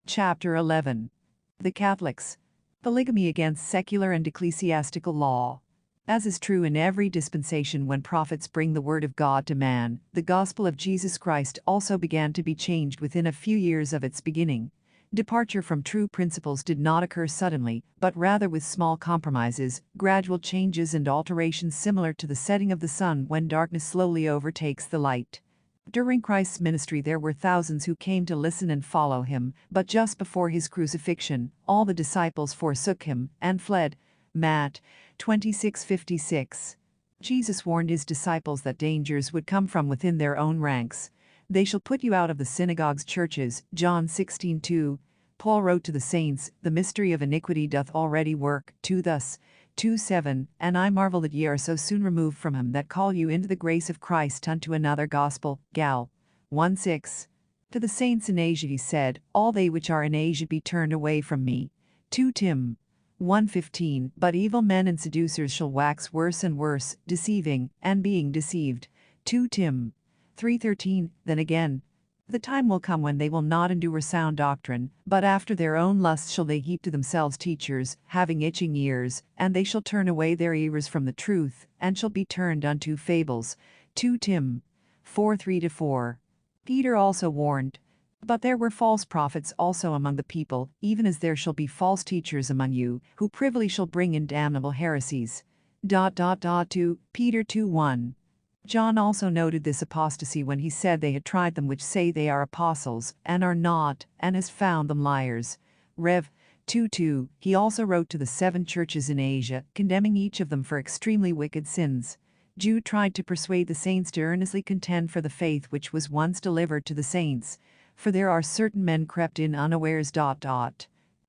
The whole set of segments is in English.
Chapter 11. The Catholics. Polygamy against secular and ecclesiastical law. As is true in every dispensation when prophets bring the word of God to man, the gospel of Jesus Christ also began to be changed within a few years of its beginning. Departure from true principles did not occur suddenly, but rather with small compromises, gradual changes and alterations similar to the setting of the sun when darkness slowly overtakes the light. During Christ's ministry there were thousands who came to listen and follow him, but just before his crucifixion, all the disciples forsook him and fled. Matt 26:56. Jesus warned his disciples that dangers would come from within their own ranks. They shall put you out of the synagogues, churches, John 16:2. Paul wrote to the saints, the mystery of iniquity doth already work, 2 thus, 2:7, and I marvel that ye are so soon removed from him that call you into the grace of Christ unto another gospel, Gal. 1:6. To the saints in Asia he said, all they which are in Asia be turned away from me. 2 Tim. 1:15, but evil men and seducers shall wax worse and worse, deceiving, and being deceived. 2 Tim. 3:13, then again, the time will come when they will not endure sound doctrine, but after their own lusts shall they heap to themselves teachers, having itching ears, and they shall turn away their ears from the truth, and shall be turned unto fables. 2 Tim. 4:3-4. Peter also warned, but there were false prophets also among the people, even as there shall be false teachers among you, who privily shall bring in damnable heresies. 2 Peter 2:1. John also noted this apostasy when he said they had tried them which say they are apostles, and are not, and has found them liars. Rev. 2:2. He also wrote to the 7 churches in Asia, condemning each of them for extremely wicked sins. Jude tried to persuade the saints to earnestly contend for the faith which was once delivered to the saints. For there are certain men crept in unawares. Jude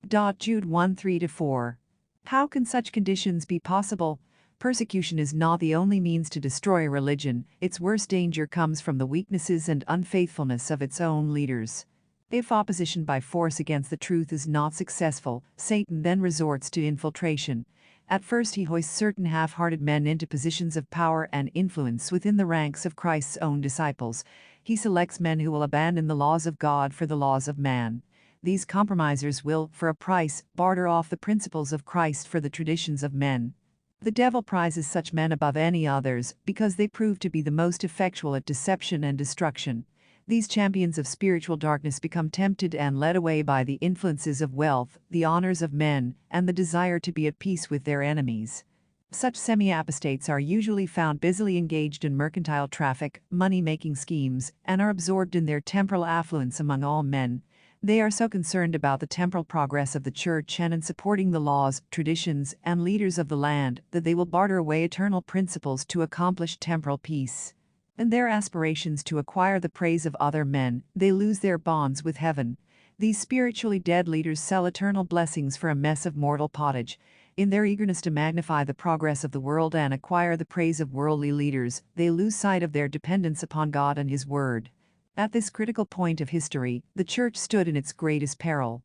1:3-4. How can such conditions be possible? Persecution is not the only means to destroy a religion. Its worst danger comes from the weaknesses and unfaithfulness of its own leaders. If opposition by force against the truth is not successful, Satan then resorts to infiltration. At first he hoists certain half-hearted men into positions of power and influence within the ranks of Christ's own disciples. He selects men who will abandon the laws of God for the laws of man. These compromisers will, for a price, barter off the principles of Christ for the traditions of men. The devil prizes such men above any others because they prove to be the most effectual at deception and destruction. These champions of spiritual darkness become tempted and led away by the influences of wealth, the honors of men, and the desire to be at peace with their enemies. Such semi-apostates are usually found busily engaged in mercantile traffic, money-making schemes, and are absorbed in their temporal affluence among all men. They are so concerned about the temporal progress of the church and in supporting the laws, traditions, and leaders of the land that they will barter away eternal principles to accomplish temporal peace. In their aspirations to acquire the praise of other men, they lose their bonds with heaven. These spiritually dead leaders sell eternal blessings for a mess of mortal pottage. In their eagerness to magnify the progress of the world and acquire the praise of worldly leaders, they lose sight of their dependence upon God and His Word. At this critical point of history, the Church stood in its greatest peril.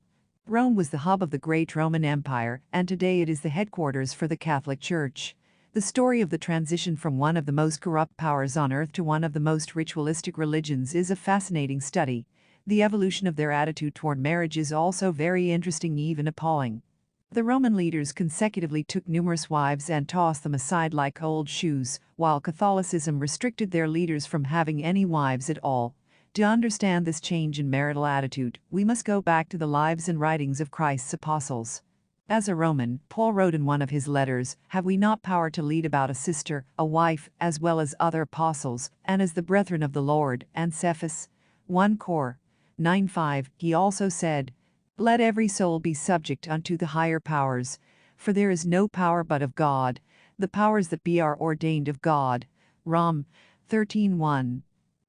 Rome was the hub of the great Roman Empire, and today it is the headquarters for the Catholic Church. The story of the transition from one of the most corrupt powers on earth to one of the most ritualistic religions is a fascinating study. The evolution of their attitude toward marriage is also very interesting, even appalling. The Roman leaders consecutively took numerous wives and tossed them aside like old shoes, while Catholicism restricted their leaders from having any wives at all. To understand this change in marital attitude, we must go back to the lives and writings of Christ's apostles. As a Roman, Paul wrote in one of his letters, "Have we not power to lead about a sister, a wife, as well as other apostles, and as the brethren of the Lord?" And Cephas 1 Cor. 9:5, he also said, "Let every soul be subject unto the higher powers, for there is no power but of God. The powers that be are ordained of God." Rom. 13:1.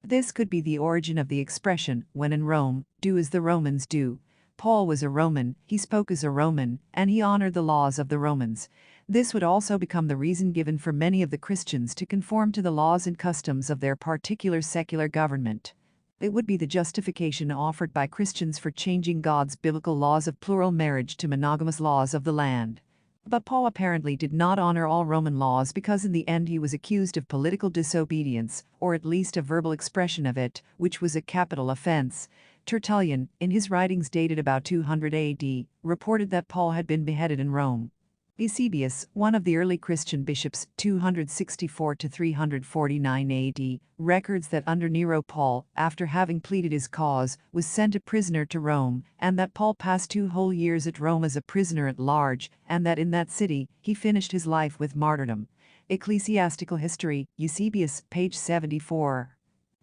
This could be the origin of the expression, when in Rome, do as the Romans do. Paul was a Roman, he spoke as a Roman, and he honored the laws of the Romans. This would also become the reason given for many of the Christians to conform to the laws and customs of their particular secular government. It would be the justification offered by Christians for changing God's biblical laws of plural marriage to monogamous laws of the land. But Paul apparently did not honor all Roman laws because in the end he was accused of political disobedience, or at least a verbal expression of it, which was a capital offense. Tertullian, in his writings dated about 200 AD, reported that Paul had been beheaded in Rome. Eusebius, one of the early Christian bishops, 264 to 349 AD, records that under Nero Paul, after having pleaded his cause, was sent a prisoner to Rome, and that Paul passed 2 whole years at Rome as a prisoner at large, and that in that city he finished his life with martyrdom. Ecclesiastical History, Eusebius, page 74.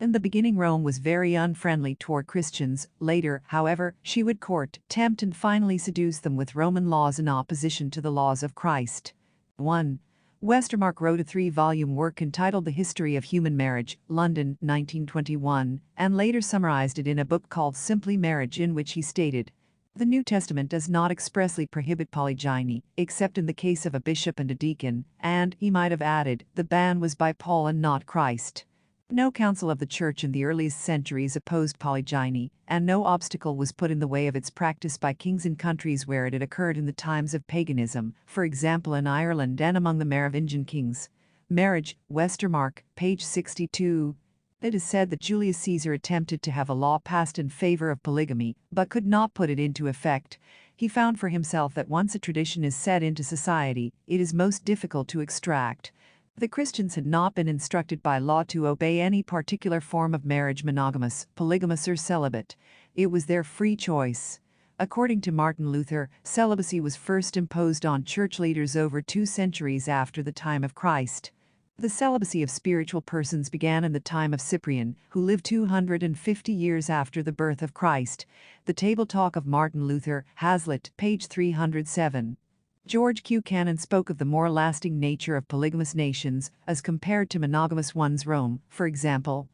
In the beginning, Rome was very unfriendly toward Christians. Later, however, she would court, tempt, and finally seduce them with Roman laws in opposition to the laws of Christ. 1. Westermarck wrote a 3-volume work entitled The History of Human Marriage, London, 1921, and later summarized it in a book called Simply Marriage, in which he stated, "The New Testament does not expressly prohibit polygyny, except in the case of a bishop and a deacon," and, he might have added, the ban was by Paul and not Christ. No council of the Church in the earliest centuries opposed polygyny, and no obstacle was put in the way of its practice by kings in countries where it had occurred in the times of paganism, for example in Ireland and among the Merovingian kings. Marriage, Westermarck, page 62. It is said that Julius Caesar attempted to have a law passed in favor of polygamy, but could not put it into effect. He found for himself that once a tradition is set into society, it is most difficult to extract. The Christians had not been instructed by law to obey any particular form of marriage, monogamous, polygamous, or celibate. It was their free choice. According to Martin Luther, celibacy was first imposed on church leaders over 2 centuries after the time of Christ. The celibacy of spiritual persons began in the time of Cyprian, who lived 250 years after the birth of Christ. The Table Talk of Martin Luther, Hazlitt, page 307. George Q. Cannon spoke of the more lasting nature of polygamous nations as compared to monogamous ones, Rome, for example.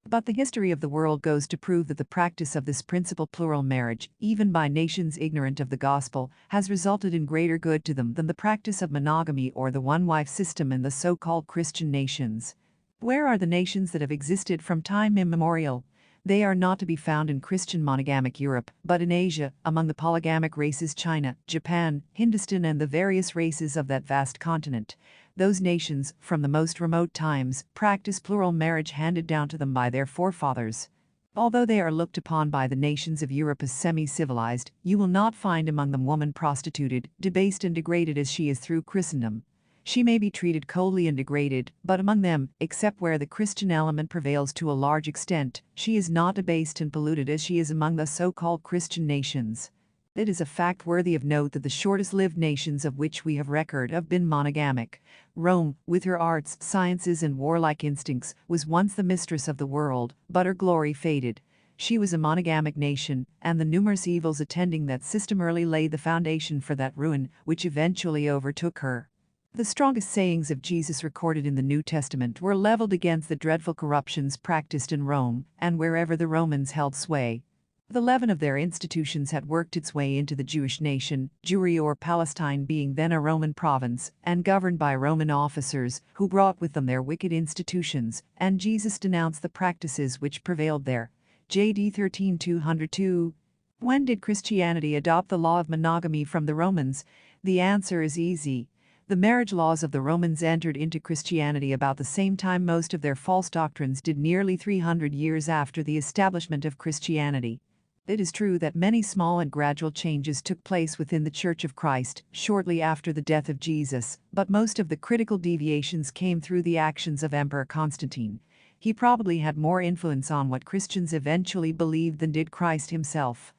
But the history of the world goes to prove that the practice of this principal plural marriage, even by nations ignorant of the gospel, has resulted in greater good to them than the practice of monogamy or the one-wife system in the so-called Christian nations. Where are the nations that have existed from time immemorial? They are not to be found in Christian monogamic Europe, but in Asia, among the polygamic races China, Japan, Hindustan, and the various races of that vast continent. Those nations, from the most remote times, practice plural marriage handed down to them by their forefathers. Although they are looked upon by the nations of Europe as semi-civilized, you will not find among them woman prostituted, debased and degraded as she is through Christendom. She may be treated coldly and degraded, but among them, except where the Christian element prevails to a large extent, she is not debased and polluted as she is among the so-called Christian nations. It is a fact worthy of note that the shortest-lived nations of which we have record have been monogamic. Rome, with her arts, sciences, and warlike instincts, was once the mistress of the world, but her glory faded. She was a monogamic nation, and the numerous evils attending that system early laid the foundation for that ruin, which eventually overtook her. The strongest sayings of Jesus recorded in the New Testament were leveled against the dreadful corruptions practiced in Rome, and wherever the Romans held sway. The leaven of their institutions had worked its way into the Jewish nation, Jewry or Palestine being then a Roman province, and governed by Roman officers, who brought with them their wicked institutions, and Jesus denounced the practices which prevailed there. J.D. 13:202. When did Christianity adopt the law of monogamy from the Romans? The answer is easy. The marriage laws of the Romans entered into Christianity about the same time most of their false doctrines did, nearly 300 years after the establishment of Christianity. It is true that many small and gradual changes took place within the Church of Christ shortly after the death of Jesus, but most of the critical deviations came through the actions of Emperor Constantine. He probably had more influence on what Christians eventually believed than did Christ himself.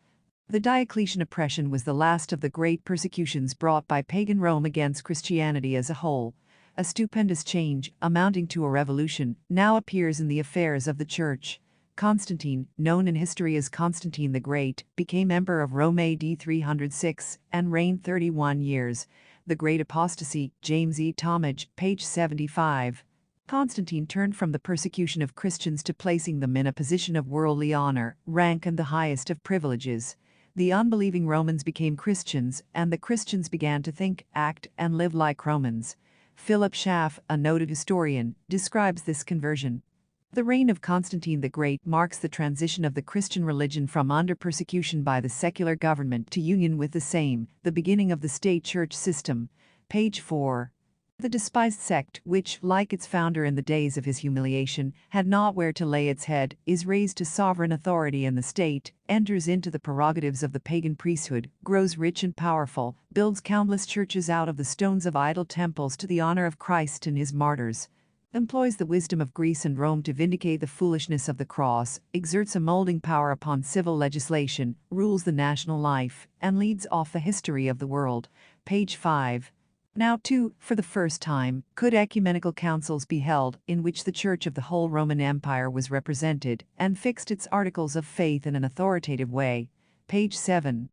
The Diocletian oppression was the last of the great persecutions brought by pagan Rome against Christianity as a whole. A stupendous change, amounting to a revolution, now appears in the affairs of the Church. Constantine, known in history as Constantine the Great, became Emperor of Rome AD 306 and reigned 31 years. The Great Apostasy, James E. Talmage, page 75. Constantine turned from the persecution of Christians to placing them in a position of worldly honor, rank, and the highest of privileges. The unbelieving Romans became Christians, and the Christians began to think, act, and live like Romans. Philip Schaff, a noted historian, describes this conversion. The reign of Constantine the Great marks the transition of the Christian religion from under persecution by the secular government to union with the same, the beginning of the state church system. Page 4. The despised sect, which, like its founder in the days of his humiliation, had not where to lay its head, is raised to sovereign authority in the state, enters into the prerogatives of the pagan priesthood, grows rich and powerful, builds countless churches out of the stones of idol temples to the honor of Christ and his martyrs, employs the wisdom of Greece and Rome to vindicate the foolishness of the cross, exerts a molding power upon civil legislation, rules the national life, and leads off the history of the world. Page 5. Now, too, for the first time, could ecumenical councils be held, in which the Church of the whole Roman Empire was represented, and fixed its articles of faith in an authoritative way. Page 7.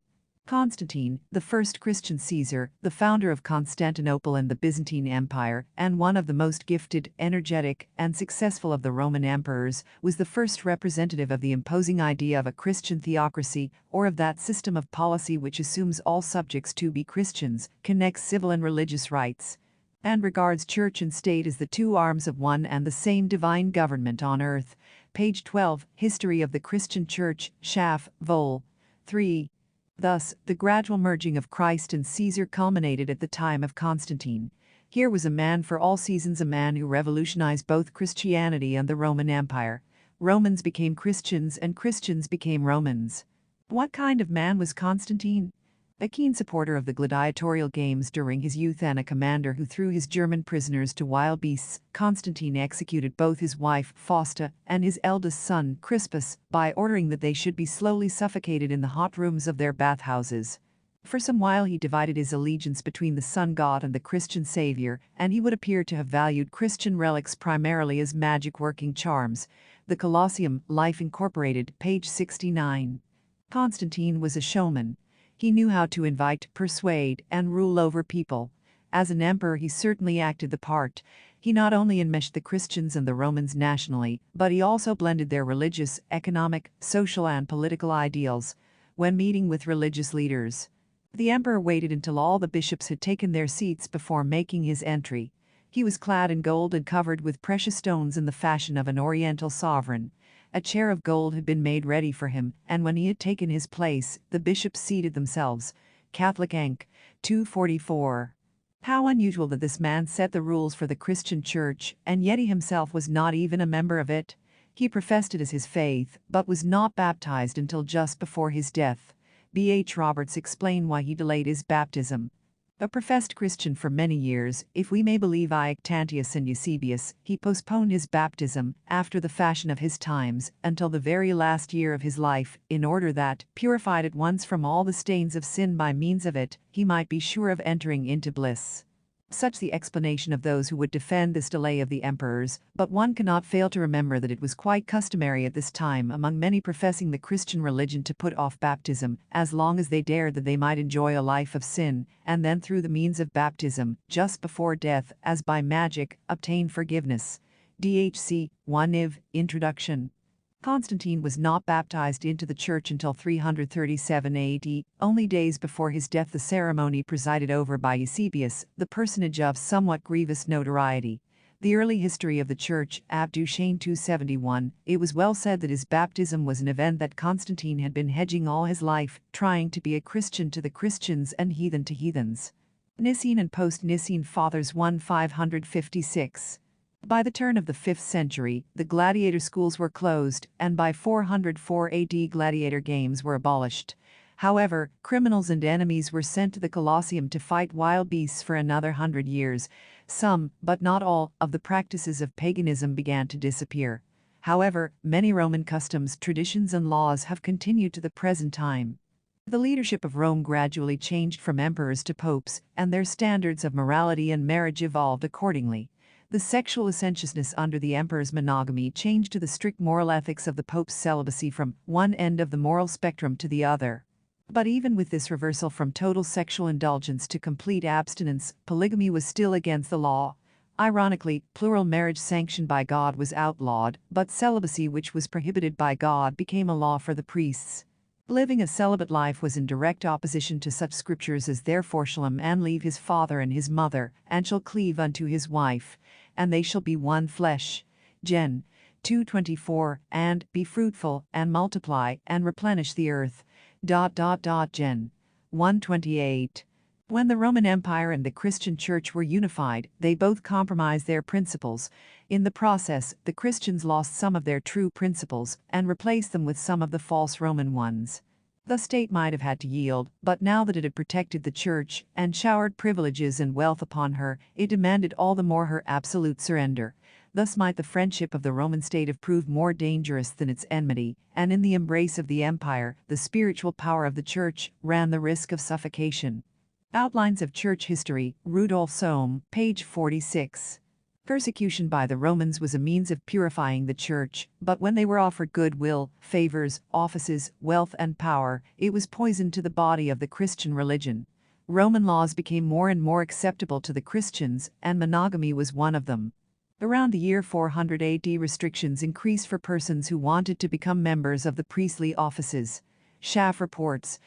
Constantine, the first Christian Caesar, the founder of Constantinople and the Byzantine Empire, and one of the most gifted, energetic, and successful of the Roman emperors, was the first representative of the imposing idea of a Christian theocracy, or of that system of policy which assumes all subjects to be Christians, connects civil and religious rights, and regards church and state as the two arms of one and the same divine government on earth. Page 12. History of the Christian Church, Schaff, Vol. 3. Thus, the gradual merging of Christ and Caesar culminated at the time of Constantine. Here was a man for all seasons, a man who revolutionized both Christianity and the Roman Empire. Romans became Christians and Christians became Romans. What kind of man was Constantine? A keen supporter of the gladiatorial games during his youth and a commander who threw his German prisoners to wild beasts, Constantine executed both his wife, Fausta, and his eldest son, Crispus, by ordering that they should be slowly suffocated in the hot rooms of their bathhouses. For some while he divided his allegiance between the sun god and the Christian savior, and he would appear to have valued Christian relics primarily as magic-working charms. The Colosseum, Life Incorporated, page 69. Constantine was a showman. He knew how to invite, persuade, and rule over people. As an emperor he certainly acted the part. He not only enmeshed the Christians and the Romans nationally, but he also blended their religious, economic, social and political ideals. When meeting with religious leaders, the emperor waited until all the bishops had taken their seats before making his entry. He was clad in gold and covered with precious stones in the fashion of an oriental sovereign. A chair of gold had been made ready for him, and when he had taken his place, the bishops seated themselves. Catholic Enc. 244. How unusual that this man set the rules for the Christian Church, and yet he himself was not even a member of it. He professed it as his faith, but was not baptized until just before his death. B. H. Roberts explained why he delayed his baptism. A professed Christian for many years, if we may believe Lactantius and Eusebius, he postponed his baptism, after the fashion of his times, until the very last year of his life, in order that, purified at once from all the stains of sin by means of it, he might be sure of entering into bliss. Such the explanation of those who would defend this delay of the emperors, but one cannot fail to remember that it was quite customary at this time among many professing the Christian religion to put off baptism, as long as they dared, that they might enjoy a life of sin, and then through the means of baptism, just before death, as by magic, obtain forgiveness. DHC 1 IV, Introduction. Constantine was not baptized into the church until 337 AD, only days before his death, the ceremony presided over by Eusebius, the personage of somewhat grievous notoriety. The early history of the church, Abdushane 271, it was well said that his baptism was an event that Constantine had been hedging all his life, trying to be a Christian to the Christians and heathen to heathens. Nicene and post-Nicene Fathers 1 556. By the turn of the 5th century, the gladiator schools were closed, and by 404 AD gladiator games were abolished. However, criminals and enemies were sent to the Colosseum to fight wild beasts for another 100 years. Some, but not all, of the practices of paganism began to disappear. However, many Roman customs, traditions and laws have continued to the present time. The leadership of Rome gradually changed from emperors to popes, and their standards of morality and marriage evolved accordingly. The sexual licentiousness under the emperor's monogamy changed to the strict moral ethics of the pope's celibacy from one end of the moral spectrum to the other. But even with this reversal from total sexual indulgence to complete abstinence, polygamy was still against the law. Ironically, plural marriage sanctioned by God was outlawed, but celibacy, which was prohibited by God, became a law for the priests. Living a celibate life was in direct opposition to such scriptures as, "Therefore shall a man leave his father and his mother, and shall cleave unto his wife, and they shall be one flesh." Gen. 2:24, and "be fruitful, and multiply, and replenish the earth." Gen. 1:28. When the Roman Empire and the Christian Church were unified, they both compromised their principles. In the process, the Christians lost some of their true principles and replaced them with some of the false Roman ones. The state might have had to yield, but now that it had protected the Church and showered privileges and wealth upon her, it demanded all the more her absolute surrender. Thus might the friendship of the Roman state have proved more dangerous than its enmity, and in the embrace of the empire, the spiritual power of the Church ran the risk of suffocation. Outlines of Church History, Rudolf Sohm, page 46. Persecution by the Romans was a means of purifying the Church, but when they were offered goodwill, favors, offices, wealth and power, it was poison to the body of the Christian religion. Roman laws became more and more acceptable to the Christians, and monogamy was one of them. Around the year 400 AD, restrictions increased for persons who wanted to become members of the priestly offices. Schaff reports,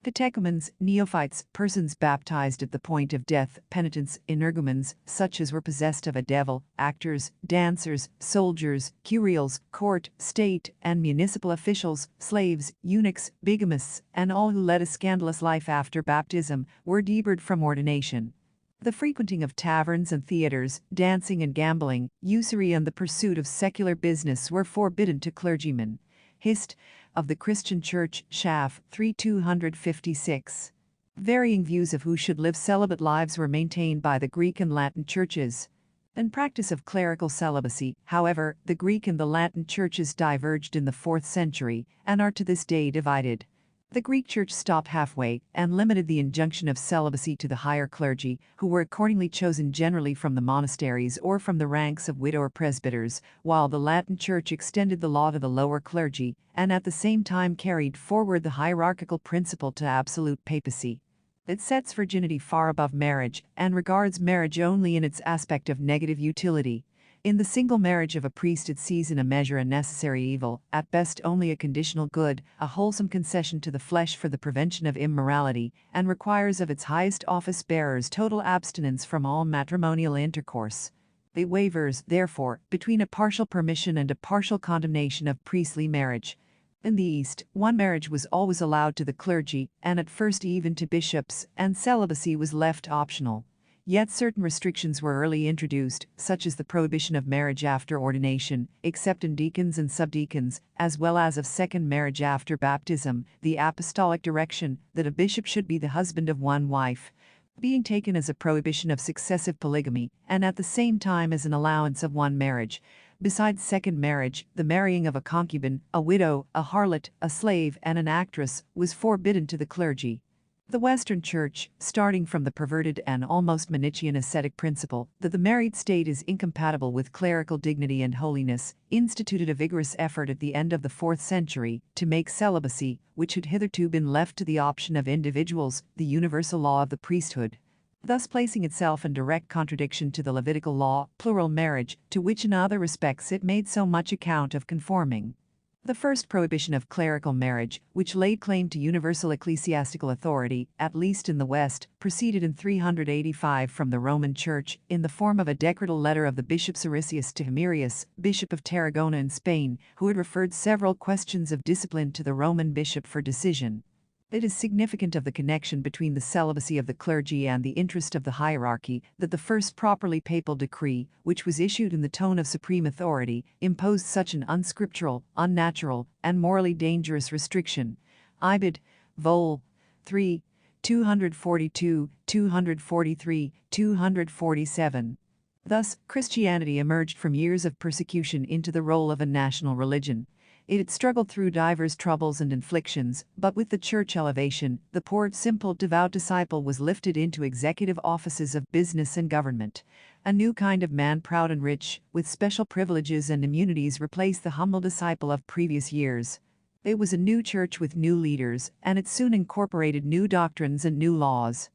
catechumens, neophytes, persons baptized at the point of death, penitents, energumens, such as were possessed of a devil, actors, dancers, soldiers, curials, court, state, and municipal officials, slaves, eunuchs, bigamists, and all who led a scandalous life after baptism, were debarred from ordination. The frequenting of taverns and theaters, dancing and gambling, usury and the pursuit of secular business were forbidden to clergymen. Hist. Of the Christian Church, Schaff, 3256. Varying views of who should live celibate lives were maintained by the Greek and Latin churches. In practice of clerical celibacy, however, the Greek and the Latin churches diverged in the 4th century and are to this day divided. The Greek Church stopped halfway and limited the injunction of celibacy to the higher clergy, who were accordingly chosen generally from the monasteries or from the ranks of widower presbyters, while the Latin Church extended the law to the lower clergy and at the same time carried forward the hierarchical principle to absolute papacy. It sets virginity far above marriage and regards marriage only in its aspect of negative utility. In the single marriage of a priest it sees in a measure a necessary evil, at best only a conditional good, a wholesome concession to the flesh for the prevention of immorality, and requires of its highest office-bearers total abstinence from all matrimonial intercourse. It wavers, therefore, between a partial permission and a partial condemnation of priestly marriage. In the East, one marriage was always allowed to the clergy, and at first even to bishops, and celibacy was left optional. Yet certain restrictions were early introduced, such as the prohibition of marriage after ordination, except in deacons and subdeacons, as well as of second marriage after baptism, the apostolic direction that a bishop should be the husband of one wife, being taken as a prohibition of successive polygamy, and at the same time as an allowance of one marriage. Besides second marriage, the marrying of a concubine, a widow, a harlot, a slave, and an actress was forbidden to the clergy. The Western Church, starting from the perverted and almost Manichaean ascetic principle that the married state is incompatible with clerical dignity and holiness, instituted a vigorous effort at the end of the 4th century to make celibacy, which had hitherto been left to the option of individuals, the universal law of the priesthood, thus placing itself in direct contradiction to the Levitical law, plural marriage, to which in other respects it made so much account of conforming. The first prohibition of clerical marriage, which laid claim to universal ecclesiastical authority, at least in the West, proceeded in 385 from the Roman Church, in the form of a decretal letter of the Bishop Siricius to Himerius, Bishop of Tarragona in Spain, who had referred several questions of discipline to the Roman bishop for decision. It is significant of the connection between the celibacy of the clergy and the interest of the hierarchy that the first properly papal decree, which was issued in the tone of supreme authority, imposed such an unscriptural, unnatural, and morally dangerous restriction. Ibid. Vol. 3, 242, 243, 247. Thus, Christianity emerged from years of persecution into the role of a national religion. It had struggled through divers troubles and inflictions, but with the church elevation, the poor, simple, devout disciple was lifted into executive offices of business and government. A new kind of man, proud and rich, with special privileges and immunities, replaced the humble disciple of previous years. It was a new church with new leaders, and it soon incorporated new doctrines and new laws.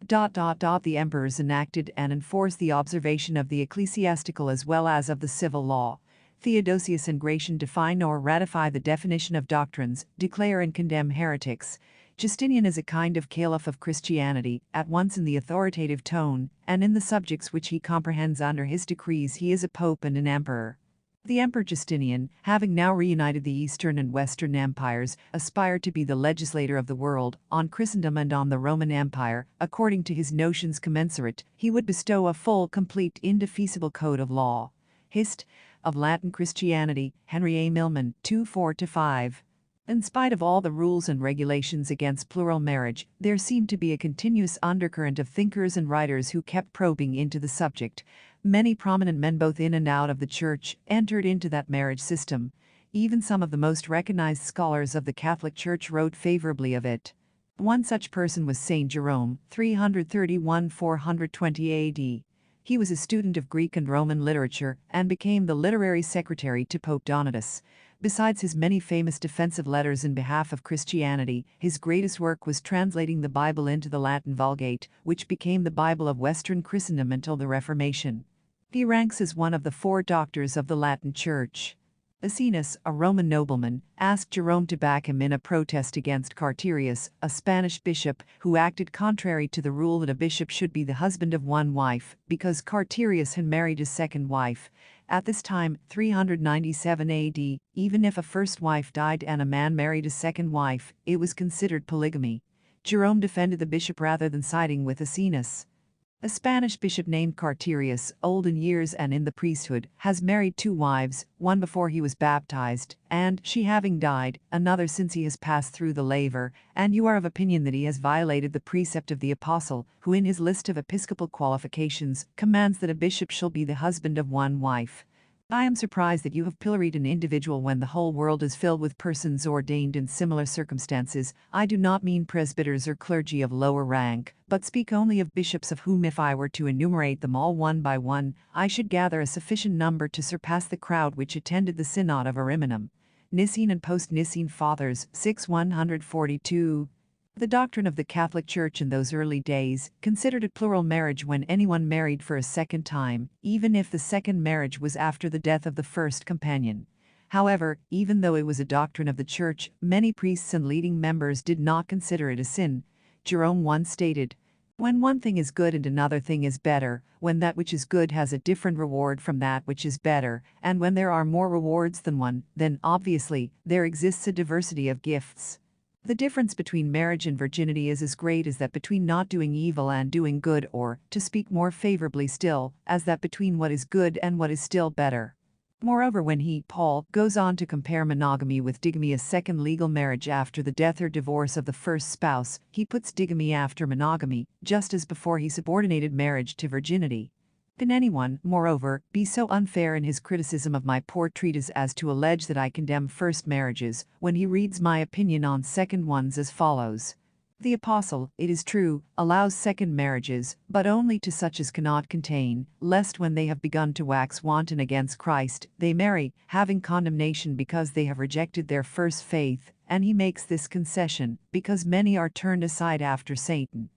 The emperors enacted and enforced the observation of the ecclesiastical as well as of the civil law. Theodosius and Gratian define or ratify the definition of doctrines, declare and condemn heretics. Justinian is a kind of caliph of Christianity, at once in the authoritative tone, and in the subjects which he comprehends under his decrees he is a pope and an emperor. The Emperor Justinian, having now reunited the Eastern and Western empires, aspired to be the legislator of the world, on Christendom and on the Roman Empire. According to his notions commensurate, he would bestow a full, complete, indefeasible code of law. Hist. Of Latin Christianity, Henry A. Millman, 2-4-5. In spite of all the rules and regulations against plural marriage, there seemed to be a continuous undercurrent of thinkers and writers who kept probing into the subject. Many prominent men both in and out of the church entered into that marriage system. Even some of the most recognized scholars of the Catholic Church wrote favorably of it. One such person was Saint Jerome, 331–420 AD. He was a student of Greek and Roman literature and became the literary secretary to Pope Donatus. Besides his many famous defensive letters in behalf of Christianity, his greatest work was translating the Bible into the Latin Vulgate, which became the Bible of Western Christendom until the Reformation. He ranks as one of the 4 doctors of the Latin Church. Aeneas, a Roman nobleman, asked Jerome to back him in a protest against Carterius, a Spanish bishop who acted contrary to the rule that a bishop should be the husband of one wife, because Carterius had married a second wife. At this time, 397 AD, even if a first wife died and a man married a second wife, it was considered polygamy. Jerome defended the bishop rather than siding with Aeneas. A Spanish bishop named Carterius, old in years and in the priesthood, has married 2 wives, one before he was baptized, and, she having died, another since he has passed through the laver, and you are of opinion that he has violated the precept of the apostle, who in his list of episcopal qualifications commands that a bishop shall be the husband of one wife. I am surprised that you have pilloried an individual when the whole world is filled with persons ordained in similar circumstances. I do not mean presbyters or clergy of lower rank, but speak only of bishops, of whom if I were to enumerate them all one by one, I should gather a sufficient number to surpass the crowd which attended the Synod of Ariminum. Nicene and Post-Nicene Fathers, 6-142. The doctrine of the Catholic Church in those early days considered it plural marriage when anyone married for a second time, even if the second marriage was after the death of the first companion. However, even though it was a doctrine of the Church, many priests and leading members did not consider it a sin. Jerome once stated, "When one thing is good and another thing is better, when that which is good has a different reward from that which is better, and when there are more rewards than one, then, obviously, there exists a diversity of gifts." The difference between marriage and virginity is as great as that between not doing evil and doing good, or, to speak more favorably still, as that between what is good and what is still better. Moreover, when he, Paul, goes on to compare monogamy with digamy, a second legal marriage after the death or divorce of the first spouse, he puts digamy after monogamy, just as before he subordinated marriage to virginity. Can anyone, moreover, be so unfair in his criticism of my poor treatise as to allege that I condemn first marriages, when he reads my opinion on second ones as follows? The apostle, it is true, allows second marriages, but only to such as cannot contain, lest when they have begun to wax wanton against Christ, they marry, having condemnation because they have rejected their first faith, and he makes this concession, because many are turned aside after Satan.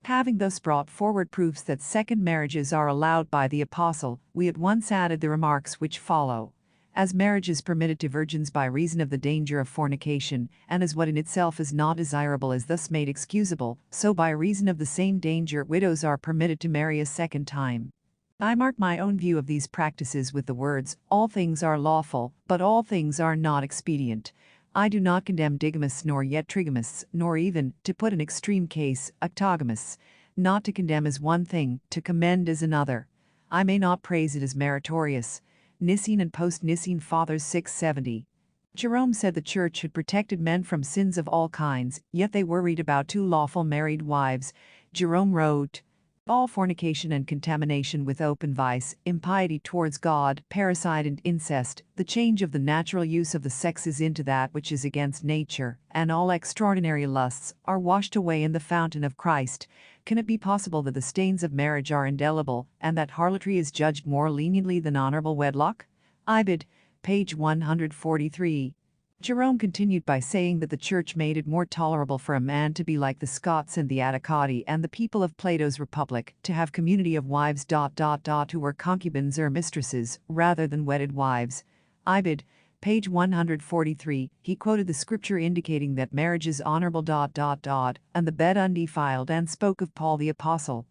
Having thus brought forward proofs that second marriages are allowed by the apostle, we at once added the remarks which follow. As marriage is permitted to virgins by reason of the danger of fornication, and as what in itself is not desirable is thus made excusable, so by reason of the same danger widows are permitted to marry a second time. I mark my own view of these practices with the words, "All things are lawful, but all things are not expedient." I do not condemn digamists nor yet trigamists, nor even, to put an extreme case, octogamists. Not to condemn is one thing, to commend is another. I may not praise it as meritorious. Nicene and Post-Nicene Fathers 670. Jerome said the Church had protected men from sins of all kinds, yet they worried about 2 lawful married wives. Jerome wrote, "All fornication and contamination with open vice, impiety towards God, parricide and incest, the change of the natural use of the sexes into that which is against nature, and all extraordinary lusts, are washed away in the fountain of Christ. Can it be possible that the stains of marriage are indelible, and that harlotry is judged more leniently than honorable wedlock?" Ibid. Page 143. Jerome continued by saying that the Church made it more tolerable for a man to be like the Scots and the Atticati and the people of Plato's Republic, to have community of wives who were concubines or mistresses, rather than wedded wives. Ibid. Page 143. He quoted the scripture indicating that marriage is honorable and the bed undefiled, and spoke of Paul the Apostle.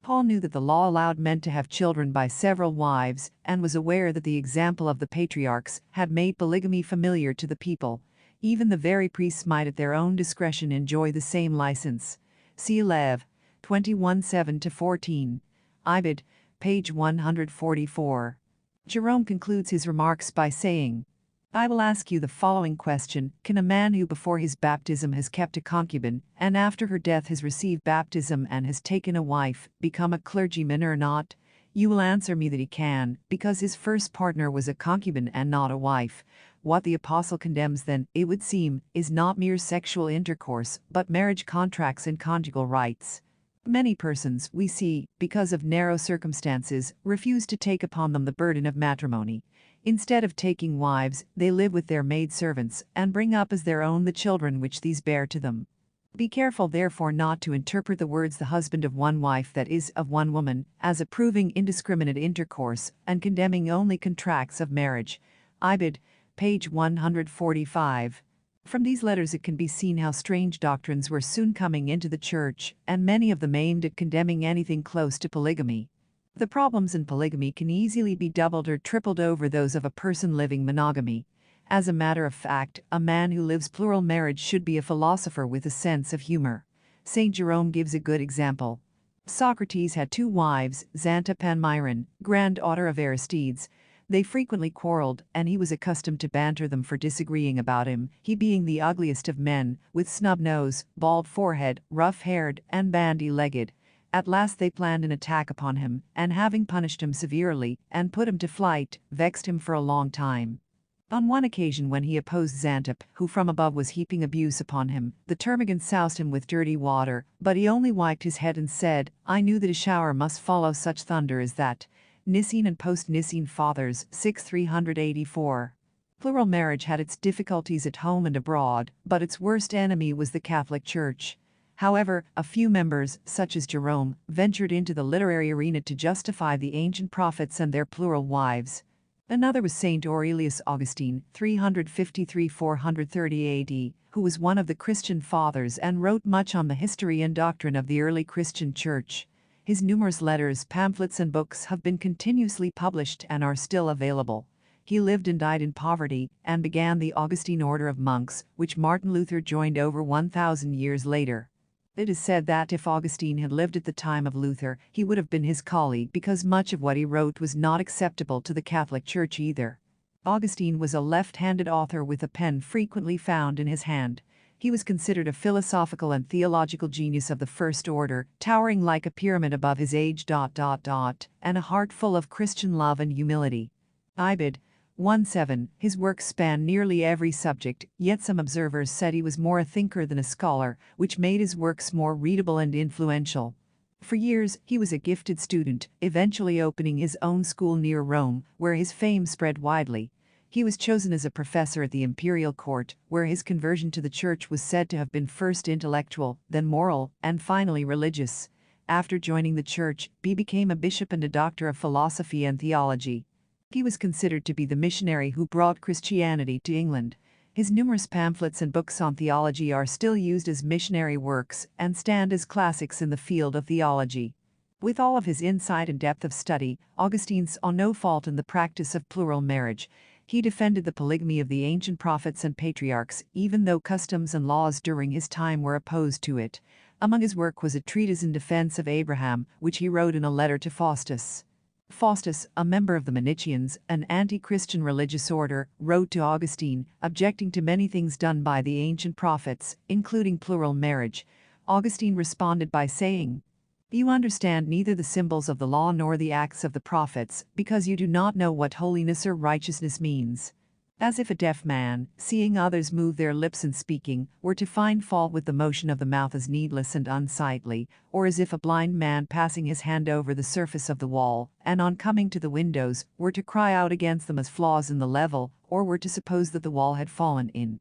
Paul knew that the law allowed men to have children by several wives, and was aware that the example of the patriarchs had made polygamy familiar to the people. Even the very priests might at their own discretion enjoy the same license. See Lev. 21:7-14. Ibid. Page 144. Jerome concludes his remarks by saying, I will ask you the following question: can a man who before his baptism has kept a concubine, and after her death has received baptism and has taken a wife, become a clergyman or not? You will answer me that he can, because his first partner was a concubine and not a wife. What the apostle condemns then, it would seem, is not mere sexual intercourse, but marriage contracts and conjugal rights. Many persons, we see, because of narrow circumstances, refuse to take upon them the burden of matrimony. Instead of taking wives, they live with their maidservants, and bring up as their own the children which these bear to them. Be careful therefore not to interpret the words "the husband of one wife, that is, of one woman," as approving indiscriminate intercourse, and condemning only contracts of marriage. Ibid. Page 145. From these letters it can be seen how strange doctrines were soon coming into the church, and many of them aimed at condemning anything close to polygamy. The problems in polygamy can easily be doubled or tripled over those of a person living monogamy. As a matter of fact, a man who lives plural marriage should be a philosopher with a sense of humor. St. Jerome gives a good example. Socrates had 2 wives, Xanthippe and Myron, granddaughter of Aristides. They frequently quarreled, and he was accustomed to banter them for disagreeing about him, he being the ugliest of men, with snub nose, bald forehead, rough-haired, and bandy-legged. At last they planned an attack upon him, and having punished him severely, and put him to flight, vexed him for a long time. On one occasion when he opposed Xanthippe, who from above was heaping abuse upon him, the termagant soused him with dirty water, but he only wiped his head and said, I knew that a shower must follow such thunder as that. Nicene and Post-Nicene Fathers, 6 384. Plural marriage had its difficulties at home and abroad, but its worst enemy was the Catholic Church. However, a few members, such as Jerome, ventured into the literary arena to justify the ancient prophets and their plural wives. Another was St. Aurelius Augustine, 353–430 AD, who was one of the Christian fathers and wrote much on the history and doctrine of the early Christian Church. His numerous letters, pamphlets and books have been continuously published and are still available. He lived and died in poverty, and began the Augustine order of monks, which Martin Luther joined over 1,000 years later. It is said that if Augustine had lived at the time of Luther, he would have been his colleague because much of what he wrote was not acceptable to the Catholic Church either. Augustine was a left-handed author with a pen frequently found in his hand. He was considered a philosophical and theological genius of the first order, towering like a pyramid above his age. And a heart full of Christian love and humility. Ibid. 1:7. His works span nearly every subject, yet some observers said he was more a thinker than a scholar, which made his works more readable and influential. For years, he was a gifted student, eventually opening his own school near Rome, where his fame spread widely. He was chosen as a professor at the imperial court, where his conversion to the church was said to have been first intellectual, then moral, and finally religious. After joining the church, he became a bishop and a doctor of philosophy and theology. He was considered to be the missionary who brought Christianity to England. His numerous pamphlets and books on theology are still used as missionary works and stand as classics in the field of theology. With all of his insight and depth of study, Augustine saw no fault in the practice of plural marriage. He defended the polygamy of the ancient prophets and patriarchs, even though customs and laws during his time were opposed to it. Among his work was a treatise in defense of Abraham, which he wrote in a letter to Faustus. Faustus, a member of the Manichaeans, an anti-Christian religious order, wrote to Augustine, objecting to many things done by the ancient prophets, including plural marriage. Augustine responded by saying, You understand neither the symbols of the law nor the acts of the prophets, because you do not know what holiness or righteousness means. As if a deaf man, seeing others move their lips in speaking, were to find fault with the motion of the mouth as needless and unsightly, or as if a blind man passing his hand over the surface of the wall, and on coming to the windows, were to cry out against them as flaws in the level, or were to suppose that the wall had fallen in.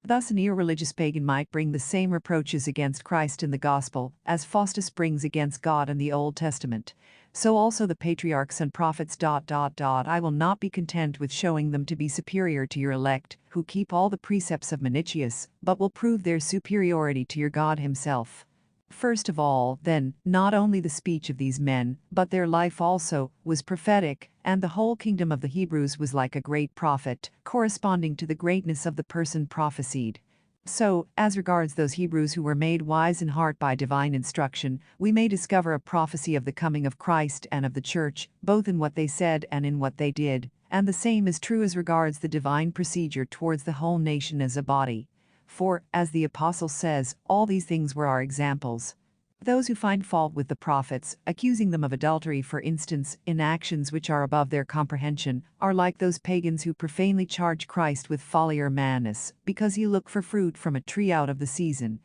Thus an irreligious pagan might bring the same reproaches against Christ in the Gospel, as Faustus brings against God in the Old Testament. So also the patriarchs and prophets. I will not be content with showing them to be superior to your elect, who keep all the precepts of Manichaeus, but will prove their superiority to your God himself. First of all, then, not only the speech of these men, but their life also, was prophetic, and the whole kingdom of the Hebrews was like a great prophet, corresponding to the greatness of the person prophesied. So, as regards those Hebrews who were made wise in heart by divine instruction, we may discover a prophecy of the coming of Christ and of the Church, both in what they said and in what they did, and the same is true as regards the divine procedure towards the whole nation as a body. For, as the Apostle says, all these things were our examples. Those who find fault with the prophets, accusing them of adultery, for instance, in actions which are above their comprehension, are like those pagans who profanely charge Christ with folly or madness, because he looked for fruit from a tree out of the season.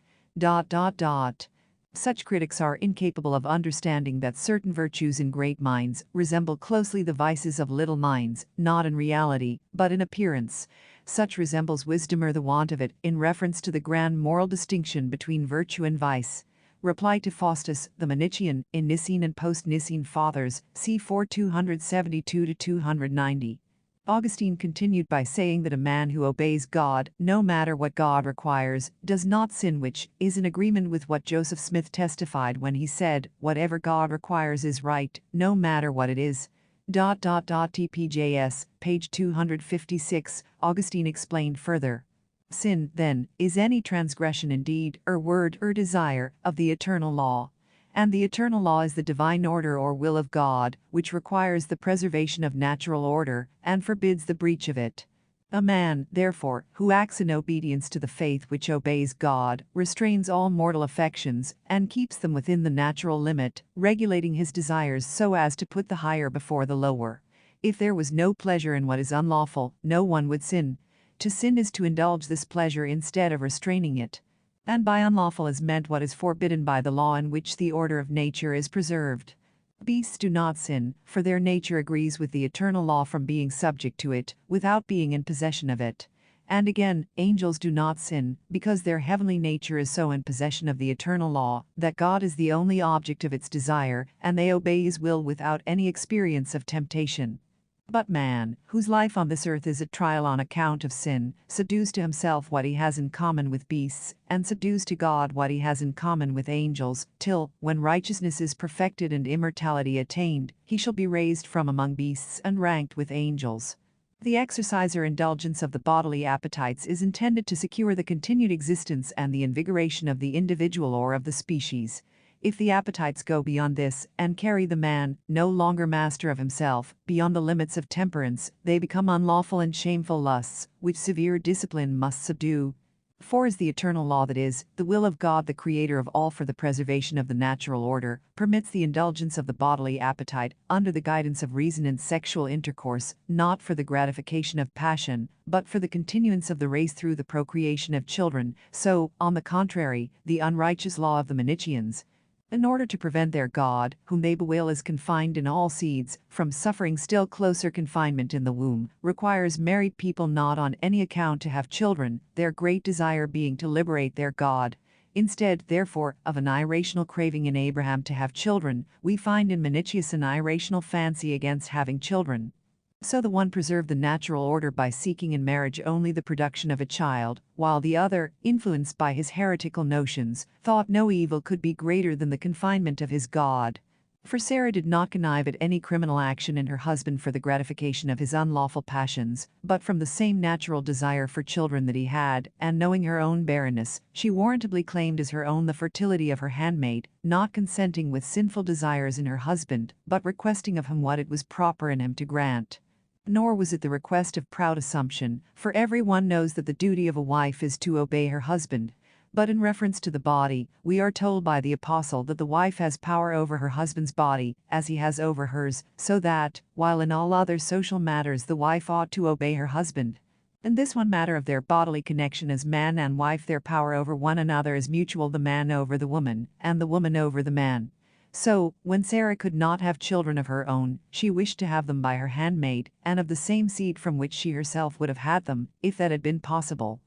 Such critics are incapable of understanding that certain virtues in great minds resemble closely the vices of little minds, not in reality, but in appearance. Such resembles wisdom or the want of it, in reference to the grand moral distinction between virtue and vice. Reply to Faustus, the Manichean, in Nicene and post-Nicene Fathers, c. 4 272-290. Augustine continued by saying that a man who obeys God, no matter what God requires, does not sin, which is in agreement with what Joseph Smith testified when he said, "Whatever God requires is right, no matter what it is." TPJS, page 256, Augustine explained further. Sin, then, is any transgression in deed, or word, or desire, of the eternal law. And the eternal law is the divine order or will of God, which requires the preservation of natural order, and forbids the breach of it. A man, therefore, who acts in obedience to the faith which obeys God, restrains all mortal affections, and keeps them within the natural limit, regulating his desires so as to put the higher before the lower. If there was no pleasure in what is unlawful, no one would sin. To sin is to indulge this pleasure instead of restraining it. And by unlawful is meant what is forbidden by the law in which the order of nature is preserved. Beasts do not sin, for their nature agrees with the eternal law from being subject to it, without being in possession of it. And again, angels do not sin, because their heavenly nature is so in possession of the eternal law, that God is the only object of its desire, and they obey his will without any experience of temptation. But man, whose life on this earth is a trial on account of sin, subdues to himself what he has in common with beasts, and subdues to God what he has in common with angels, till, when righteousness is perfected and immortality attained, he shall be raised from among beasts and ranked with angels. The exercise or indulgence of the bodily appetites is intended to secure the continued existence and the invigoration of the individual or of the species. If the appetites go beyond this, and carry the man, no longer master of himself, beyond the limits of temperance, they become unlawful and shameful lusts, which severe discipline must subdue. For as the eternal law, that is, the will of God the Creator of all for the preservation of the natural order, permits the indulgence of the bodily appetite, under the guidance of reason and sexual intercourse, not for the gratification of passion, but for the continuance of the race through the procreation of children, so, on the contrary, the unrighteous law of the Manicheans, in order to prevent their God, whom they bewail as confined in all seeds, from suffering still closer confinement in the womb, requires married people not on any account to have children, their great desire being to liberate their God. Instead, therefore, of an irrational craving in Abraham to have children, we find in Manicheus an irrational fancy against having children. So the one preserved the natural order by seeking in marriage only the production of a child, while the other, influenced by his heretical notions, thought no evil could be greater than the confinement of his God. For Sarah did not connive at any criminal action in her husband for the gratification of his unlawful passions, but from the same natural desire for children that he had, and knowing her own barrenness, she warrantably claimed as her own the fertility of her handmaid, not consenting with sinful desires in her husband, but requesting of him what it was proper in him to grant. Nor was it the request of proud assumption, for every one knows that the duty of a wife is to obey her husband. But in reference to the body, we are told by the Apostle that the wife has power over her husband's body, as he has over hers, so that, while in all other social matters the wife ought to obey her husband, in this one matter of their bodily connection as man and wife their power over one another is mutual, the man over the woman, and the woman over the man. So, when Sarah could not have children of her own, she wished to have them by her handmaid, and of the same seed from which she herself would have had them, if that had been possible.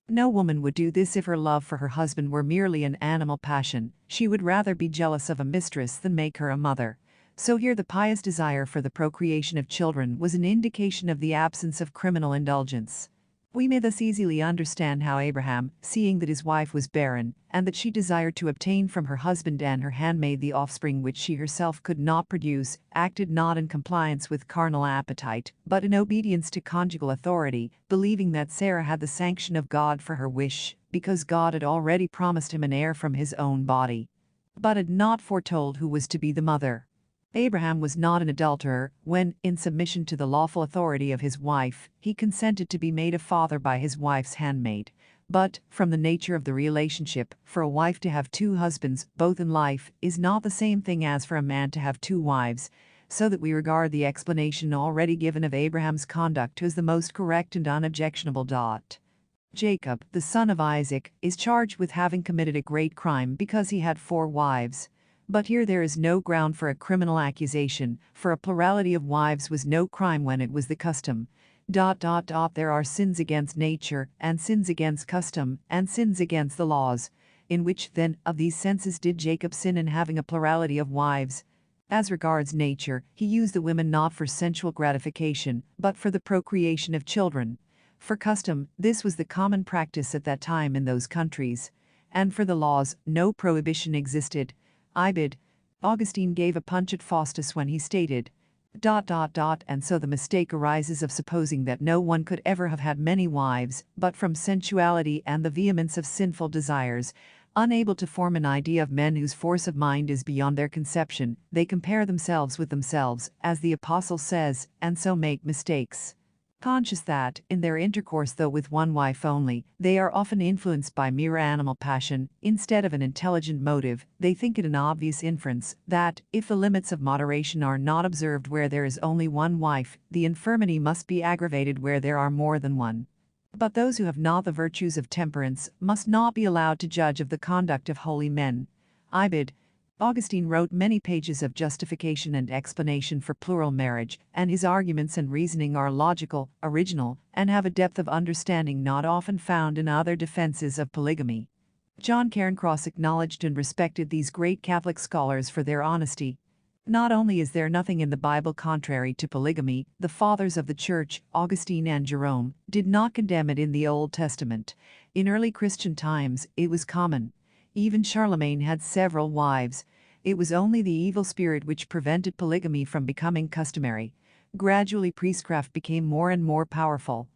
No woman would do this if her love for her husband were merely an animal passion. She would rather be jealous of a mistress than make her a mother. So here the pious desire for the procreation of children was an indication of the absence of criminal indulgence. We may thus easily understand how Abraham, seeing that his wife was barren, and that she desired to obtain from her husband and her handmaid the offspring which she herself could not produce, acted not in compliance with carnal appetite, but in obedience to conjugal authority, believing that Sarah had the sanction of God for her wish, because God had already promised him an heir from his own body, but had not foretold who was to be the mother. Abraham was not an adulterer when, in submission to the lawful authority of his wife, he consented to be made a father by his wife's handmaid. But, from the nature of the relationship, for a wife to have two husbands, both in life, is not the same thing as for a man to have two wives, so that we regard the explanation already given of Abraham's conduct as the most correct and unobjectionable. Jacob, the son of Isaac, is charged with having committed a great crime because he had 4 wives. But here there is no ground for a criminal accusation, for a plurality of wives was no crime when it was the custom. There are sins against nature, and sins against custom, and sins against the laws. In which, then, of these senses did Jacob sin in having a plurality of wives? As regards nature, he used the women not for sensual gratification, but for the procreation of children. For custom, this was the common practice at that time in those countries. And for the laws, no prohibition existed. Augustine gave a punch at Faustus when he stated, and so the mistake arises of supposing that no one could ever have had many wives, but from sensuality and the vehemence of sinful desires, unable to form an idea of men whose force of mind is beyond their conception, they compare themselves with themselves, as the Apostle says, and so make mistakes. Conscious that, in their intercourse though with one wife only, they are often influenced by mere animal passion, instead of an intelligent motive, they think it an obvious inference, that, if the limits of moderation are not observed where there is only one wife, the infirmity must be aggravated where there are more than one. But those who have not the virtues of temperance must not be allowed to judge of the conduct of holy men. Augustine wrote many pages of justification and explanation for plural marriage, and his arguments and reasoning are logical, original, and have a depth of understanding not often found in other defenses of polygamy. John Cairncross acknowledged and respected these great Catholic scholars for their honesty. Not only is there nothing in the Bible contrary to polygamy, the fathers of the Church, Augustine and Jerome, did not condemn it in the Old Testament. In early Christian times, it was common. Even Charlemagne had several wives. It was only the evil spirit which prevented polygamy from becoming customary. Gradually priestcraft became more and more powerful.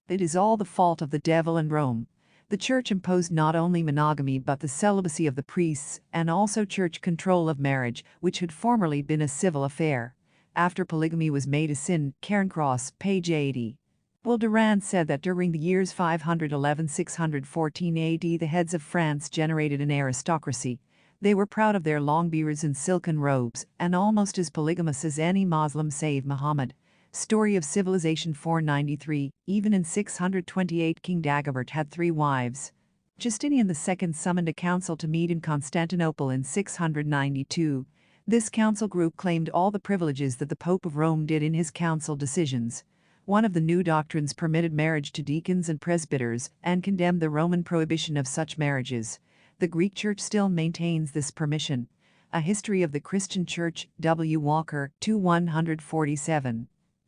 It is all the fault of the devil and Rome. The Church imposed not only monogamy but the celibacy of the priests, and also Church control of marriage, which had formerly been a civil affair. After polygamy was made a sin, Cairncross, page 80. Durand said that during the years 511–614 AD the heads of France generated an aristocracy. They were proud of their long beards and silken robes, and almost as polygamous as any Moslem save Muhammad. Story of Civilization 493, even in 628 King Dagobert had 3 wives. Justinian II summoned a council to meet in Constantinople in 692. This council group claimed all the privileges that the Pope of Rome did in his council decisions. One of the new doctrines permitted marriage to deacons and presbyters, and condemned the Roman prohibition of such marriages. The Greek Church still maintains this permission. A History of the Christian Church, W. Walker, 2–147.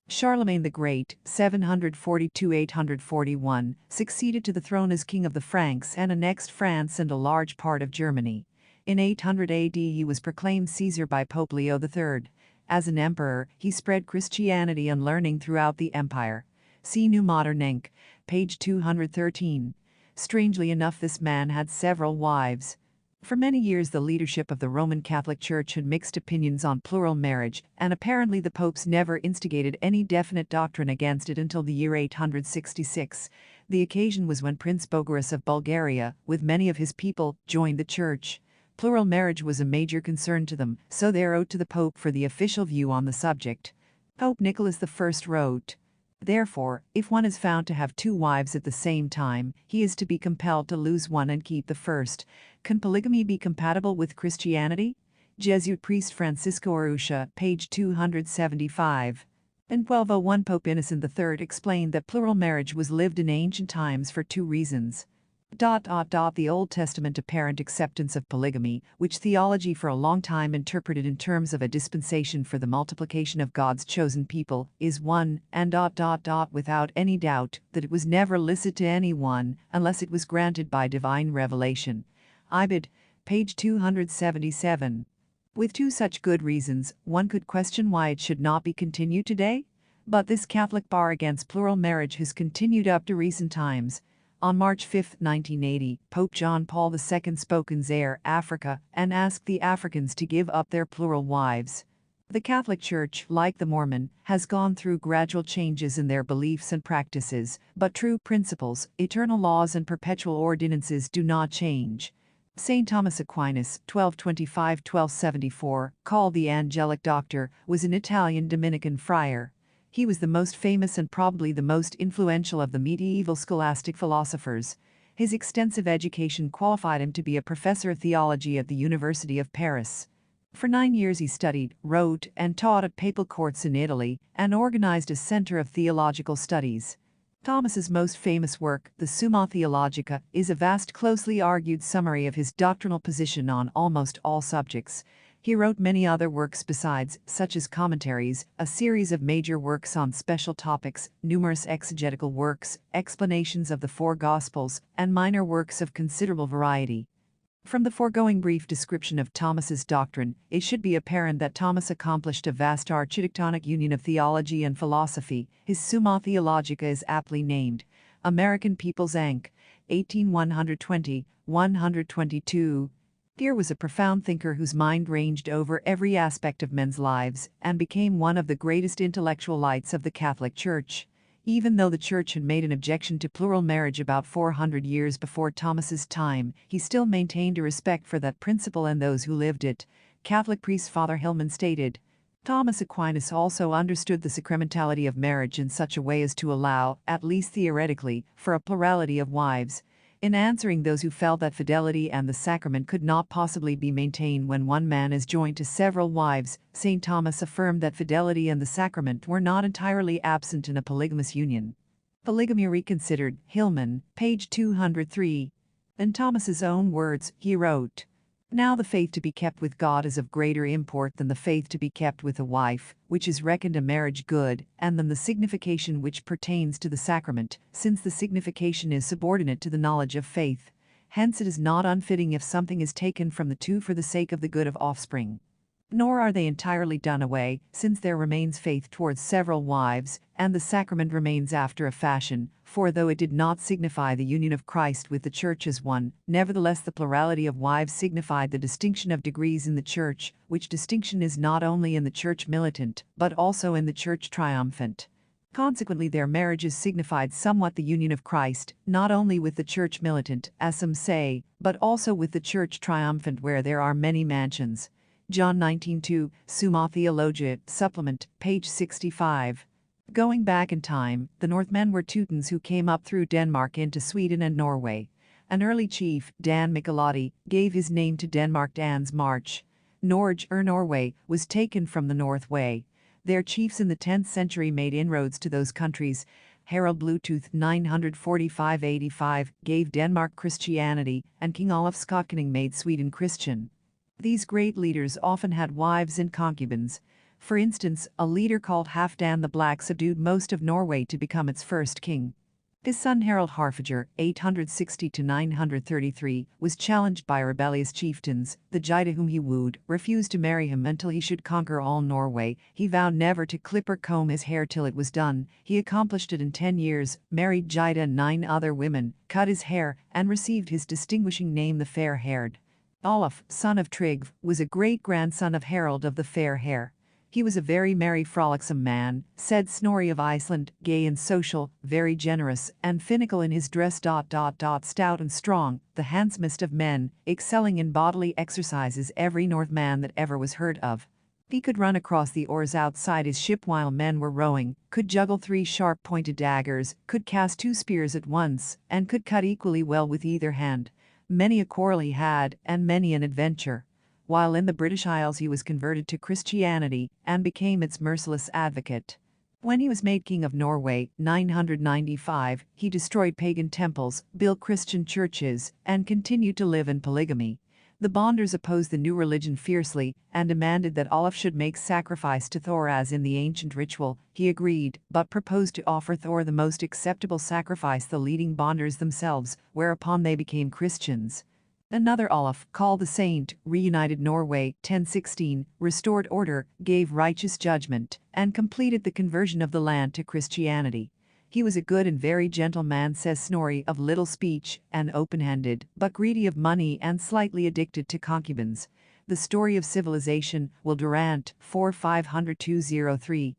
Charlemagne the Great, 742–841, succeeded to the throne as king of the Franks and annexed France and a large part of Germany. In 800 AD he was proclaimed Caesar by Pope Leo III. As an emperor, he spread Christianity and learning throughout the empire. See New Modern Inc., page 213. Strangely enough, this man had several wives. For many years the leadership of the Roman Catholic Church had mixed opinions on plural marriage, and apparently the popes never instigated any definite doctrine against it until the year 866. The occasion was when Prince Bogoris of Bulgaria, with many of his people, joined the Church. Plural marriage was a major concern to them, so they wrote to the Pope for the official view on the subject. Pope Nicholas I wrote, "Therefore, if one is found to have 2 wives at the same time, he is to be compelled to lose one and keep the first. Can polygamy be compatible with Christianity?" Jesuit priest Francisco Arusha, page 275. In 1201 Pope Innocent III explained that plural marriage was lived in ancient times for 2 reasons. The Old Testament apparent acceptance of polygamy, which theology for a long time interpreted in terms of a dispensation for the multiplication of God's chosen people, is one, and without any doubt that it was never licit to anyone unless it was granted by divine revelation. Ibid. Page 277. With two such good reasons, one could question why it should not be continued today. But this Catholic bar against plural marriage has continued up to recent times. On March 5, 1980, Pope John Paul II spoke in Zaire, Africa, and asked the Africans to give up their plural wives. The Catholic Church, like the Mormon, has gone through gradual changes in their beliefs and practices, but true principles, eternal laws and perpetual ordinances do not change. St. Thomas Aquinas, 1225–1274, called the Angelic Doctor, was an Italian Dominican friar. He was the most famous and probably the most influential of the medieval scholastic philosophers. His extensive education qualified him to be a professor of theology at the University of Paris. For 9 years he studied, wrote, and taught at papal courts in Italy, and organized a center of theological studies. Thomas's most famous work, the Summa Theologica, is a vast, closely argued summary of his doctrinal position on almost all subjects. He wrote many other works besides, such as commentaries, a series of major works on special topics, numerous exegetical works, explanations of the four Gospels, and minor works of considerable variety. From the foregoing brief description of Thomas's doctrine, it should be apparent that Thomas accomplished a vast architectonic union of theology and philosophy. His Summa Theologica is aptly named American People's Inc., 122. Here was a profound thinker whose mind ranged over every aspect of men's lives and became one of the greatest intellectual lights of the Catholic Church. Even though the Church had made an objection to plural marriage about 400 years before Thomas's time, he still maintained a respect for that principle and those who lived it. Catholic priest Father Hillman stated, Thomas Aquinas also understood the sacramentality of marriage in such a way as to allow, at least theoretically, for a plurality of wives. In answering those who felt that fidelity and the sacrament could not possibly be maintained when one man is joined to several wives, St. Thomas affirmed that fidelity and the sacrament were not entirely absent in a polygamous union. Polygamy Reconsidered, Hillman, page 203. In Thomas's own words, he wrote, Now the faith to be kept with God is of greater import than the faith to be kept with a wife, which is reckoned a marriage good, and than the signification which pertains to the sacrament, since the signification is subordinate to the knowledge of faith. Hence it is not unfitting if something is taken from the two for the sake of the good of offspring. Nor are they entirely done away, since there remains faith towards several wives, and the sacrament remains after a fashion, for though it did not signify the union of Christ with the Church as one, nevertheless the plurality of wives signified the distinction of degrees in the Church, which distinction is not only in the Church militant, but also in the Church triumphant. Consequently their marriages signified somewhat the union of Christ, not only with the Church militant, as some say, but also with the Church triumphant where there are many mansions. John 19:2, Summa Theologia, Supplement, page 65. Going back in time, the Northmen were Teutons who came up through Denmark into Sweden and Norway. An early chief, Dan Michelati, gave his name to Denmark Dan's March. Norge or Norway was taken from the North Way. Their chiefs in the 10th century made inroads to those countries. Harald Bluetooth 945–85 gave Denmark Christianity, and King Olaf Skotkonung made Sweden Christian. These great leaders often had wives and concubines. For instance, a leader called Halfdan the Black subdued most of Norway to become its first king. His son Harald Harfager, 860–933, was challenged by rebellious chieftains. The Jida whom he wooed refused to marry him until he should conquer all Norway. He vowed never to clip or comb his hair till it was done. He accomplished it in 10 years, married Jida and 9 other women, cut his hair, and received his distinguishing name the Fair-Haired. Olaf, son of Tryggv, was a great-grandson of Harald of the Fair Hair. He was a very merry, frolicsome man, said Snorri of Iceland, gay and social, very generous, and finical in his dress. Stout and strong, the handsomest of men, excelling in bodily exercises every Northman that ever was heard of. He could run across the oars outside his ship while men were rowing, could juggle 3 sharp-pointed daggers, could cast 2 spears at once, and could cut equally well with either hand. Many a quarrel he had, and many an adventure. While in the British Isles he was converted to Christianity, and became its merciless advocate. When he was made king of Norway, 995, he destroyed pagan temples, built Christian churches, and continued to live in polygamy. The Bonders opposed the new religion fiercely and demanded that Olaf should make sacrifice to Thor as in the ancient ritual. He agreed, but proposed to offer Thor the most acceptable sacrifice, the leading Bonders themselves, whereupon they became Christians. Another Olaf, called the Saint, reunited Norway, 1016, restored order, gave righteous judgment, and completed the conversion of the land to Christianity. He was a good and very gentle man, says Snorri, of little speech and open-handed, but greedy of money and slightly addicted to concubines. The Story of Civilization, Will Durant, 4 500-203.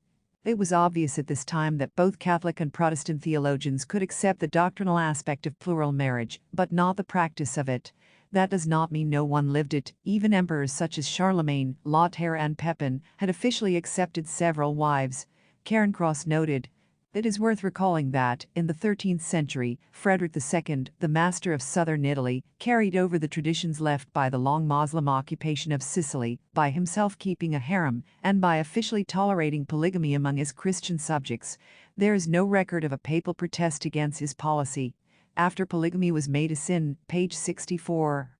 It was obvious at this time that both Catholic and Protestant theologians could accept the doctrinal aspect of plural marriage, but not the practice of it. That does not mean no one lived it. Even emperors such as Charlemagne, Lothair and Pepin had officially accepted several wives. Cairncross noted, "It is worth recalling that, in the 13th century, Frederick II, the master of southern Italy, carried over the traditions left by the long Moslem occupation of Sicily, by himself keeping a harem, and by officially tolerating polygamy among his Christian subjects. There is no record of a papal protest against his policy. After polygamy was made a sin," page 64.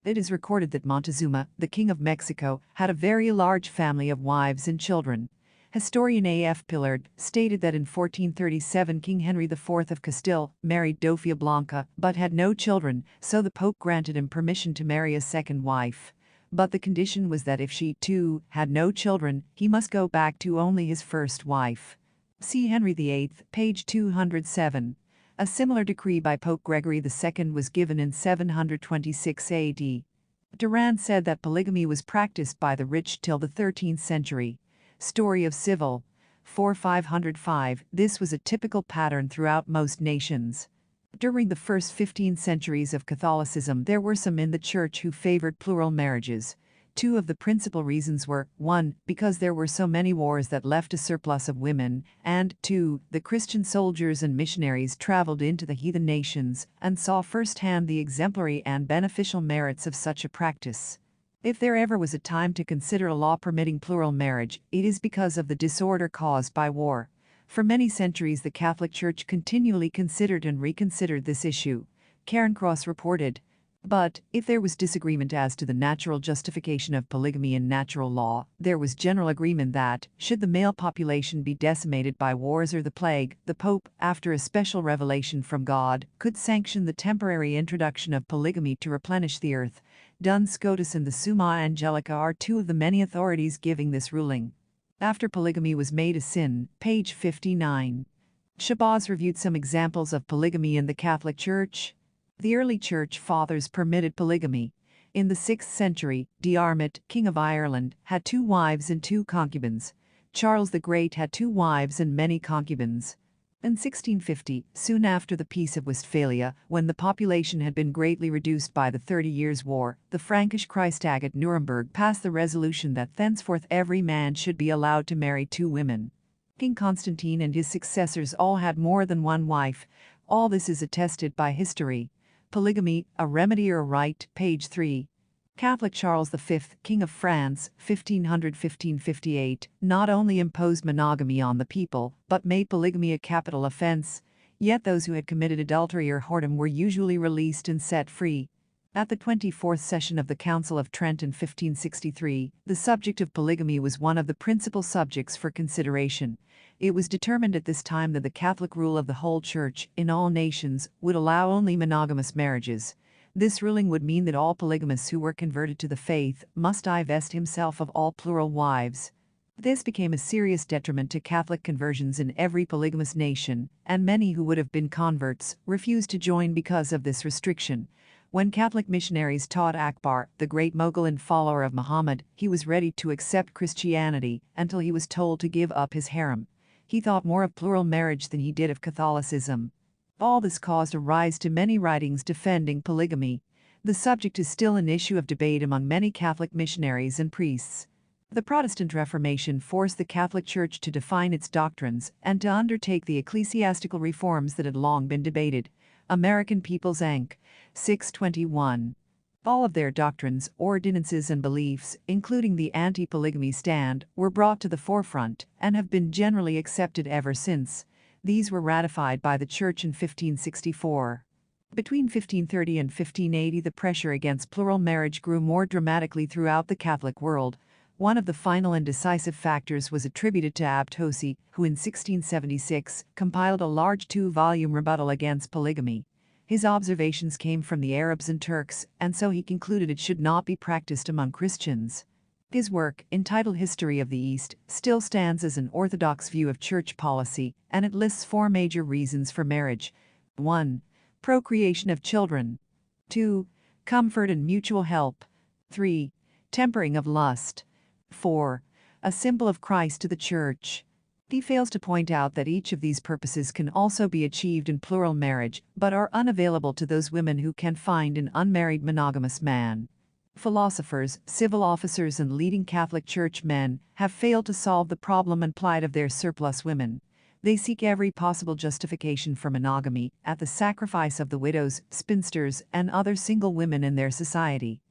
It is recorded that Montezuma, the king of Mexico, had a very large family of wives and children. Historian A.F. Pillard stated that in 1437 King Henry IV of Castile married Dofia Blanca but had no children, so the Pope granted him permission to marry a second wife. But the condition was that if she, too, had no children, he must go back to only his first wife. See Henry VIII, page 207. A similar decree by Pope Gregory II was given in 726 AD. Durand said that polygamy was practiced by the rich till the 13th century. Story of Civil, 4 505. This was a typical pattern throughout most nations. During the first 15 centuries of Catholicism, there were some in the Church who favored plural marriages. Two of the principal reasons were, 1, because there were so many wars that left a surplus of women, and 2, the Christian soldiers and missionaries traveled into the heathen nations and saw firsthand the exemplary and beneficial merits of such a practice. If there ever was a time to consider a law permitting plural marriage, it is because of the disorder caused by war. For many centuries the Catholic Church continually considered and reconsidered this issue. Cairncross reported, "But, if there was disagreement as to the natural justification of polygamy in natural law, there was general agreement that, should the male population be decimated by wars or the plague, the Pope, after a special revelation from God, could sanction the temporary introduction of polygamy to replenish the earth." Duns Scotus and the Summa Angelica are two of the many authorities giving this ruling. After polygamy was made a sin, page 59. Shabazz reviewed some examples of polygamy in the Catholic Church. The early Church Fathers permitted polygamy. In the 6th century, Diarmait, king of Ireland, had 2 wives and 2 concubines. Charles the Great had 2 wives and many concubines. In 1650, soon after the Peace of Westphalia, when the population had been greatly reduced by the 30 Years' War, the Frankish Kreistag at Nuremberg passed the resolution that thenceforth every man should be allowed to marry 2 women. King Constantine and his successors all had more than one wife. All this is attested by history. Polygamy, a remedy or a right, page 3. Catholic Charles V, King of France, 1500-1558, not only imposed monogamy on the people, but made polygamy a capital offense. Yet those who had committed adultery or whoredom were usually released and set free. At the 24th session of the Council of Trent in 1563, the subject of polygamy was one of the principal subjects for consideration. It was determined at this time that the Catholic rule of the whole Church, in all nations, would allow only monogamous marriages. This ruling would mean that all polygamists who were converted to the faith must divest himself of all plural wives. This became a serious detriment to Catholic conversions in every polygamous nation, and many who would have been converts refused to join because of this restriction. When Catholic missionaries taught Akbar, the great Mughal and follower of Muhammad, he was ready to accept Christianity until he was told to give up his harem. He thought more of plural marriage than he did of Catholicism. All this caused a rise to many writings defending polygamy. The subject is still an issue of debate among many Catholic missionaries and priests. The Protestant Reformation forced the Catholic Church to define its doctrines and to undertake the ecclesiastical reforms that had long been debated. American People's Inc. 621. All of their doctrines, ordinances, and beliefs, including the anti-polygamy stand, were brought to the forefront and have been generally accepted ever since. These were ratified by the Church in 1564. Between 1530 and 1580, the pressure against plural marriage grew more dramatically throughout the Catholic world. One of the final and decisive factors was attributed to Abt Hosi, who in 1676 compiled a large 2-volume rebuttal against polygamy. His observations came from the Arabs and Turks, and so he concluded it should not be practiced among Christians. His work, entitled History of the East, still stands as an orthodox view of church policy, and it lists 4 major reasons for marriage. 1. Procreation of children. 2. Comfort and mutual help. 3. Tempering of lust. 4. A symbol of Christ to the Church. He fails to point out that each of these purposes can also be achieved in plural marriage, but are unavailable to those women who can find an unmarried monogamous man. Philosophers, civil officers, and leading Catholic Church men have failed to solve the problem and plight of their surplus women. They seek every possible justification for monogamy, at the sacrifice of the widows, spinsters, and other single women in their society.